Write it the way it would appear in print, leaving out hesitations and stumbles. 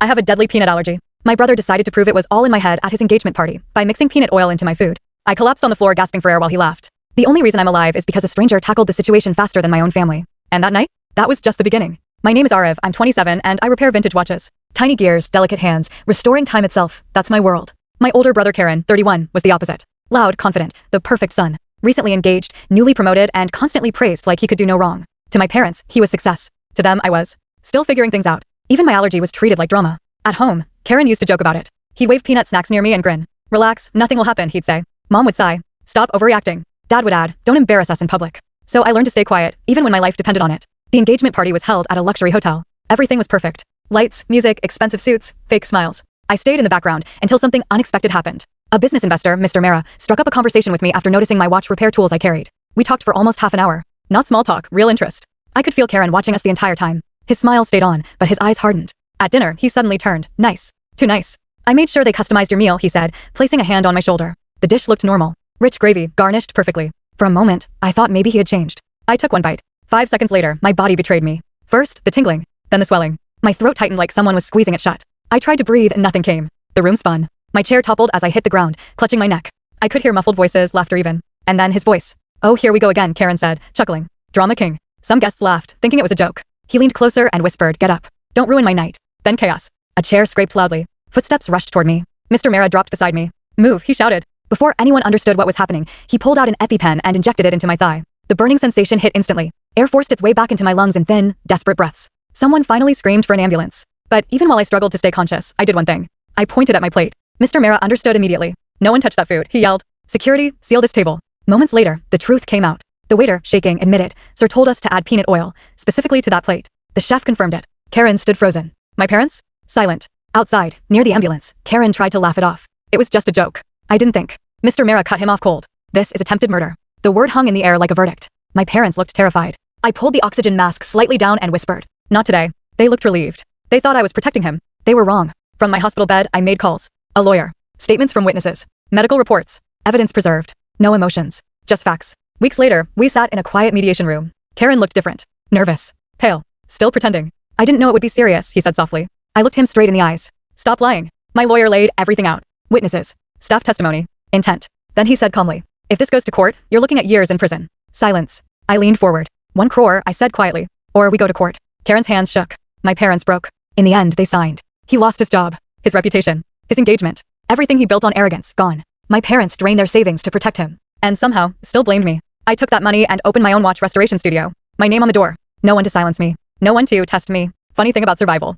I have a deadly peanut allergy. My brother decided to prove it was all in my head at his engagement party by mixing peanut oil into my food. I collapsed on the floor gasping for air while he laughed. The only reason I'm alive is because a stranger tackled the situation faster than my own family. And that night? That was just the beginning. My name is Ariv, I'm 27, and I repair vintage watches. Tiny gears, delicate hands, restoring time itself, that's my world. My older brother Karen, 31, was the opposite. Loud, confident, the perfect son. Recently engaged, newly promoted, and constantly praised like he could do no wrong. To my parents, he was success. To them, I was still figuring things out. Even my allergy was treated like drama. At home, Karen used to joke about it. He'd wave peanut snacks near me and grin. Relax, nothing will happen, he'd say. Mom would sigh. Stop overreacting. Dad would add, don't embarrass us in public. So I learned to stay quiet, even when my life depended on it. The engagement party was held at a luxury hotel. Everything was perfect. Lights, music, expensive suits, fake smiles. I stayed in the background until something unexpected happened. A business investor, Mr. Mara, struck up a conversation with me after noticing my watch repair tools I carried. We talked for almost half an hour. Not small talk, real interest. I could feel Karen watching us the entire time. His smile stayed on, but his eyes hardened. At dinner, he suddenly turned. Nice. Too nice. I made sure they customized your meal, he said, placing a hand on my shoulder. The dish looked normal. Rich gravy, garnished perfectly. For a moment, I thought maybe he had changed. I took one bite. 5 seconds later, my body betrayed me. First, the tingling, then the swelling. My throat tightened like someone was squeezing it shut. I tried to breathe and nothing came. The room spun. My chair toppled as I hit the ground, clutching my neck. I could hear muffled voices, laughter even. And then his voice. Oh, here we go again, Karen said, chuckling. Drama king. Some guests laughed, thinking it was a joke. He leaned closer and whispered, get up. Don't ruin my night. Then chaos. A chair scraped loudly. Footsteps rushed toward me. Mr. Mara dropped beside me. Move, he shouted. Before anyone understood what was happening, he pulled out an EpiPen and injected it into my thigh. The burning sensation hit instantly. Air forced its way back into my lungs in thin, desperate breaths. Someone finally screamed for an ambulance. But even while I struggled to stay conscious, I did one thing. I pointed at my plate. Mr. Mara understood immediately. No one touched that food, he yelled. Security, seal this table. Moments later, the truth came out. The waiter, shaking, admitted, Sir told us to add peanut oil, specifically to that plate. The chef confirmed it. Karen stood frozen. My parents? Silent. Outside, near the ambulance, Karen tried to laugh it off. It was just a joke. I didn't think. Mr. Mara cut him off cold. This is attempted murder. The word hung in the air like a verdict. My parents looked terrified. I pulled the oxygen mask slightly down and whispered. Not today. They looked relieved. They thought I was protecting him. They were wrong. From my hospital bed, I made calls. A lawyer. Statements from witnesses. Medical reports. Evidence preserved. No emotions. Just facts. Weeks later, we sat in a quiet mediation room. Karen looked different. Nervous. Pale. Still pretending. I didn't know it would be serious, he said softly. I looked him straight in the eyes. Stop lying. My lawyer laid everything out. Witnesses. Staff testimony. Intent. Then he said calmly. If this goes to court, you're looking at years in prison. Silence. I leaned forward. 1 crore, I said quietly. Or we go to court. Karen's hands shook. My parents broke. In the end, they signed. He lost his job. His reputation. His engagement. Everything he built on arrogance, gone. My parents drained their savings to protect him. And somehow, still blamed me. I took that money and opened my own watch restoration studio. My name on the door. No one to silence me. No one to test me. Funny thing about survival.